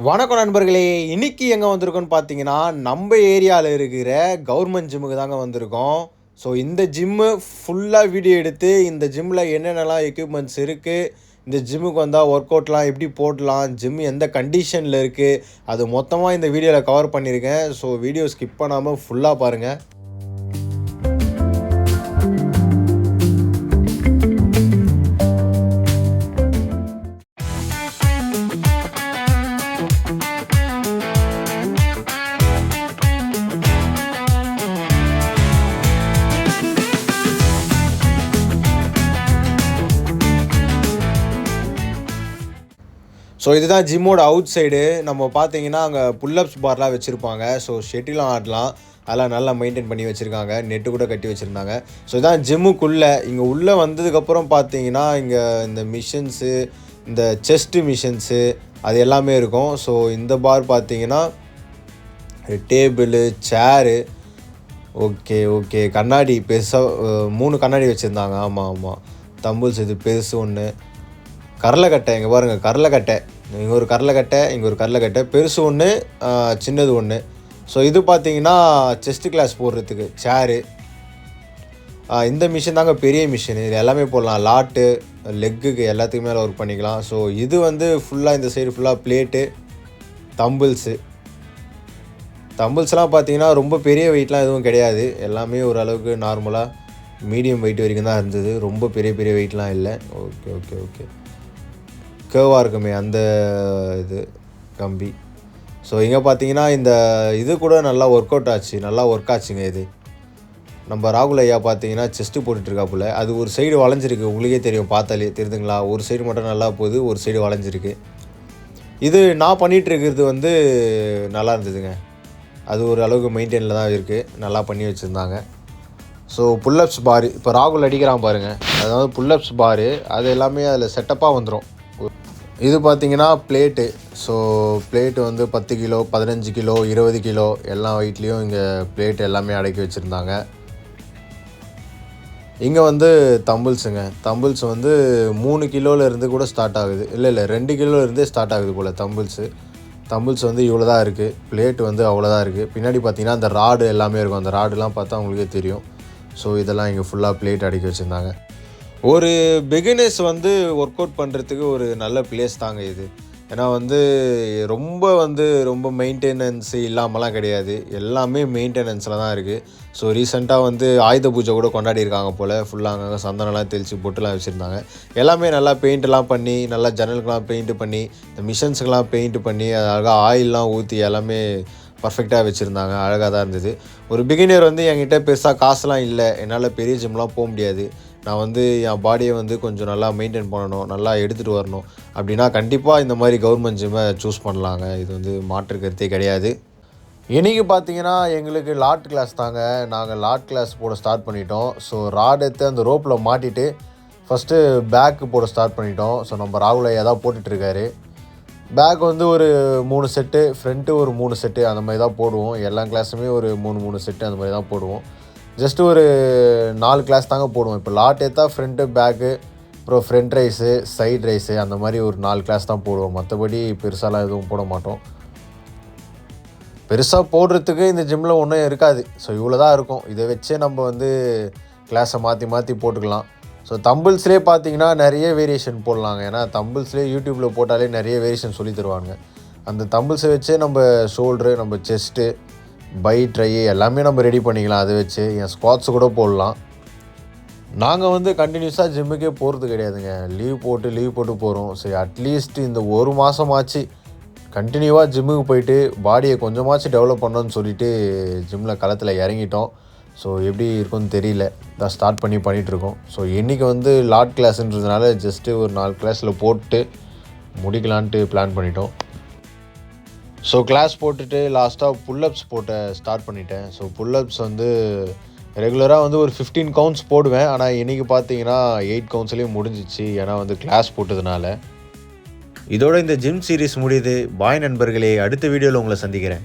வணக்கம் நண்பர்களே. இன்னைக்கு எங்கே வந்திருக்கோன்னு பார்த்தீங்கன்னா, நம்ம ஏரியாவில் இருக்கிற கவர்மெண்ட் ஜிம்முக்கு தாங்க வந்திருக்கோம். ஸோ இந்த ஜிம்மு ஃபுல்லாக வீடியோ எடுத்து இந்த ஜிம்மில் என்னென்னலாம் எக்யூப்மெண்ட்ஸ் இருக்குது, இந்த ஜிம்முக்கு வந்தால் ஒர்க் அவுட்லாம் எப்படி போடலாம், ஜிம் எந்த கண்டிஷனில் இருக்குது, அது மொத்தமாக இந்த வீடியோவில் கவர் பண்ணியிருக்கேன். ஸோ வீடியோ ஸ்கிப் பண்ணாமல் ஃபுல்லாக பாருங்கள். ஸோ இதுதான் ஜிம்மோட அவுட் சைடு. நம்ம பார்த்தீங்கன்னா அங்கே புல்லப்ஸ் பார்லாம் வச்சுருப்பாங்க. ஸோ ஷெட்டிலாம் ஆடலாம், அதெல்லாம் நல்லா மெயின்டைன் பண்ணி வச்சுருக்காங்க. நெட்டு கூட கட்டி வச்சுருந்தாங்க. ஸோ இதான் ஜிம்முக்குள்ளே. இங்கே உள்ளே வந்ததுக்கப்புறம் பார்த்தீங்கன்னா இங்கே இந்த மிஷின்ஸு, இந்த செஸ்ட்டு மிஷின்ஸு அது எல்லாமே இருக்கும். ஸோ இந்த பார் பார்த்தீங்கன்னா டேபிளு, சேரு, ஓகே கண்ணாடி பெருசாக 3 கண்ணாடி வச்சுருந்தாங்க. ஆமாம் தம்பிள்ஸ் இது பெருசு ஒன்று. கடலைக்கட்டை இங்கே பாருங்கள், கடலைக்கட்டை இங்கே ஒரு கடலைக்கட்டை, இங்கே ஒரு கடலைக்கட்டை, பெருசு ஒன்று, சின்னது ஒன்று. ஸோ இது பார்த்தீங்கன்னா செஸ்ட் கிளாஸ் போடுறதுக்கு சேரு. இந்த மிஷின் தாங்க பெரிய மிஷின். இது எல்லாமே போடலாம், லாட்டு, லெக்குக்கு எல்லாத்துக்குமே மேலே ஒர்க் பண்ணிக்கலாம். ஸோ இது வந்து ஃபுல்லாக இந்த சைடு ஃபுல்லாக பிளேட்டு, தம்பிள்ஸ்லாம் பார்த்தீங்கன்னா ரொம்ப பெரிய வெயிட்லாம் எதுவும் கிடையாது. எல்லாமே ஓரளவுக்கு நார்மலாக மீடியம் வெயிட் வரைக்கும் தான் இருந்தது. ரொம்ப பெரிய வெயிட்லாம் இல்லை. ஓகே கேர்வாக இருக்குமே அந்த இது கம்பி. ஸோ இங்கே பார்த்தீங்கன்னா இந்த இது கூட நல்லா ஒர்க் ஆச்சுங்க. இது நம்ம ராகுல் ஐயா பார்த்தீங்கன்னா செஸ்ட்டு போட்டுட்ருக்காப்புல. அது ஒரு சைடு வளைஞ்சிருக்கு, உங்களுக்கே தெரியும், பார்த்தாலே தெரியுதுங்களா. ஒரு சைடு மட்டும் நல்லா போகுது, ஒரு சைடு வளைஞ்சிருக்கு. இது நான் பண்ணிகிட்ருக்கிறது வந்து நல்லா இருந்ததுங்க. அது ஒரு அளவுக்கு மெயின்டைனில் தான் இருக்குது, நல்லா பண்ணி வச்சுருந்தாங்க. ஸோ புல்லப்ஸ் பாரு இப்போ ராகுல் அடிக்கிறான் பாருங்கள், அதாவது புல்லப்ஸ் பாரு அது எல்லாமே அதில் செட்டப்பாக வந்துடும். இது பார்த்திங்கன்னா பிளேட்டு. ஸோ பிளேட்டு வந்து 10 கிலோ, 15 கிலோ, 20 கிலோ எல்லா வெயிட்லேயும் இங்கே பிளேட் எல்லாமே அடக்கி வச்சுருந்தாங்க. இங்கே வந்து தம்பிள்ஸுங்க. தம்பிள்ஸ் வந்து 3 கிலோலேருந்து கூட ஸ்டார்ட் ஆகுது. இல்லை 2 கிலோலேருந்தே ஸ்டார்ட் ஆகுது போல் தம்பிள்ஸ் வந்து இவ்வளோ தான் இருக்குது. பிளேட் வந்து அவ்வளோதான் இருக்குது. பின்னாடி பார்த்திங்கன்னா அந்த ராடு எல்லாமே இருக்கும். அந்த ராடுலாம் பார்த்தா உங்களுக்கே தெரியும். ஸோ இதெல்லாம் இங்கே ஃபுல்லாக பிளேட் அடக்கி வச்சுருந்தாங்க. ஒரு பிகினர்ஸ் வந்து ஒர்க் அவுட் பண்ணுறதுக்கு ஒரு நல்ல பிளேஸ் தாங்க இது. ஏன்னா வந்து ரொம்ப மெயின்டெனன்ஸ் இல்லாமலாம் கிடையாது, எல்லாமே மெயின்டெனன்ஸில் தான் இருக்குது. ஸோ ரீசெண்டாக வந்து ஆயுத பூஜை கூட கொண்டாடிருக்காங்க போல். ஃபுல்லாக அங்கே சந்தனம்லாம் தெளித்து பொட்டுலாம் வச்சுருந்தாங்க. எல்லாமே நல்லா பெயிண்ட்லாம் பண்ணி, நல்லா ஜன்னலுக்கெலாம் பெயிண்ட்டு பண்ணி, இந்த மிஷின்ஸுக்கெலாம் பெயிண்ட்டு பண்ணி, அழகாக ஆயிலெலாம் ஊற்றி எல்லாமே பர்ஃபெக்டாக வச்சுருந்தாங்க. அழகாக தான் இருந்தது. ஒரு பிகினர் வந்து என்கிட்ட பெருசாக காசுலாம் இல்லை, என்னால் பெரிய ஜிம்லாம் போக முடியாது, நான் வந்து என் பாடியை வந்து கொஞ்சம் நல்லா மெயின்டைன் பண்ணணும், நல்லா எடுத்துகிட்டு வரணும் அப்படின்னா கண்டிப்பாக இந்த மாதிரி கவர்மெண்ட் ஜிம்மை சூஸ் பண்ணலாங்க. இது வந்து மாற்று கருத்தே கிடையாது. இன்றைக்கி பார்த்தீங்கன்னா எங்களுக்கு லாட் கிளாஸ் தாங்க. நாங்கள் லாட் கிளாஸ் போட ஸ்டார்ட் பண்ணிட்டோம். ஸோ ராட் எடுத்து அந்த ரோப்பில் மாட்டிட்டு ஃபஸ்ட்டு பேக்கு போட ஸ்டார்ட் பண்ணிட்டோம். ஸோ நம்ம ராகுல் ஐயா தான் போட்டுட்ருக்காரு. பேக் வந்து ஒரு 3 செட்டு, ஃப்ரண்ட்டு ஒரு 3 செட்டு அந்த மாதிரி தான் போடுவோம். எல்லா கிளாஸுமே ஒரு 3 செட்டு அந்த மாதிரி தான் போடுவோம். ஜஸ்ட்டு ஒரு 4 கிளாஸ் தாங்க போடுவோம். இப்போ லாட் ஏற்றா ஃப்ரண்ட்டு, பேக்கு, அப்புறம் ஃப்ரண்ட் ரைஸு, சைட் ரைஸு அந்த மாதிரி ஒரு 4 கிளாஸ் தான் போடுவோம். மற்றபடி பெருசாலாம் எதுவும் போட மாட்டோம். பெருசாக போடுறதுக்கு இந்த ஜிம்மில் ஒன்றும் இருக்காது. ஸோ இவ்வளோ தான் இருக்கும். இதை வச்சே நம்ம வந்து கிளாஸை மாற்றி போட்டுக்கலாம். ஸோ தம்பிள்ஸ்லேயே பார்த்தீங்கன்னா நிறைய வேரியேஷன் போடலாங்க. ஏன்னா தம்பிள்ஸ்லேயே யூடியூப்பில் போட்டாலே நிறைய வேரியேஷன் சொல்லி தருவாங்க. அந்த தம்பிள்ஸை வச்சே நம்ம ஷோல்ட்ரு, நம்ம செஸ்ட்டு, பை, ட்ரை எல்லாமே நம்ம ரெடி பண்ணிக்கலாம். அதை வச்சு என் ஸ்குவாட்ஸ் கூட போடலாம். நாங்கள் வந்து கண்டினியூஸாக ஜிம்முக்கே போகிறது கிடையாதுங்க. லீவ் போட்டு போகிறோம். சரி அட்லீஸ்ட் இந்த ஒரு மாதமாச்சு கண்டினியூவாக ஜிம்முக்கு போயிட்டு பாடியை கொஞ்சமாச்சும் டெவலப் பண்ணோன்னு சொல்லிட்டு ஜிம்மில் களத்தில் இறங்கிட்டோம். ஸோ எப்படி இருக்குன்னு தெரியல, தான் ஸ்டார்ட் பண்ணிகிட்ருக்கோம். ஸோ இன்றைக்கி வந்து லாட் கிளாஸுன்றதுனால ஜஸ்ட்டு ஒரு 4 கிளாஸில் போட்டு முடிக்கலான்ட்டு பிளான் பண்ணிட்டோம். ஸோ கிளாஸ் போட்டுட்டு லாஸ்ட்டாக புல்லப்ஸ் ஸ்டார்ட் பண்ணிட்டேன். ஸோ புல்லப்ஸ் வந்து ரெகுலராக வந்து ஒரு 15 கவுண்ட்ஸ் போடுவேன். ஆனால் இன்றைக்கி பார்த்தீங்கன்னா 8 கவுண்ட்ஸ்லேயும் முடிஞ்சிச்சு. ஏன்னா வந்து கிளாஸ் போட்டதுனால. இதோட இந்த ஜிம் சீரீஸ் முடியுது. பாய் நண்பர்களே, அடுத்த வீடியோவில் உங்களை சந்திக்கிறேன்.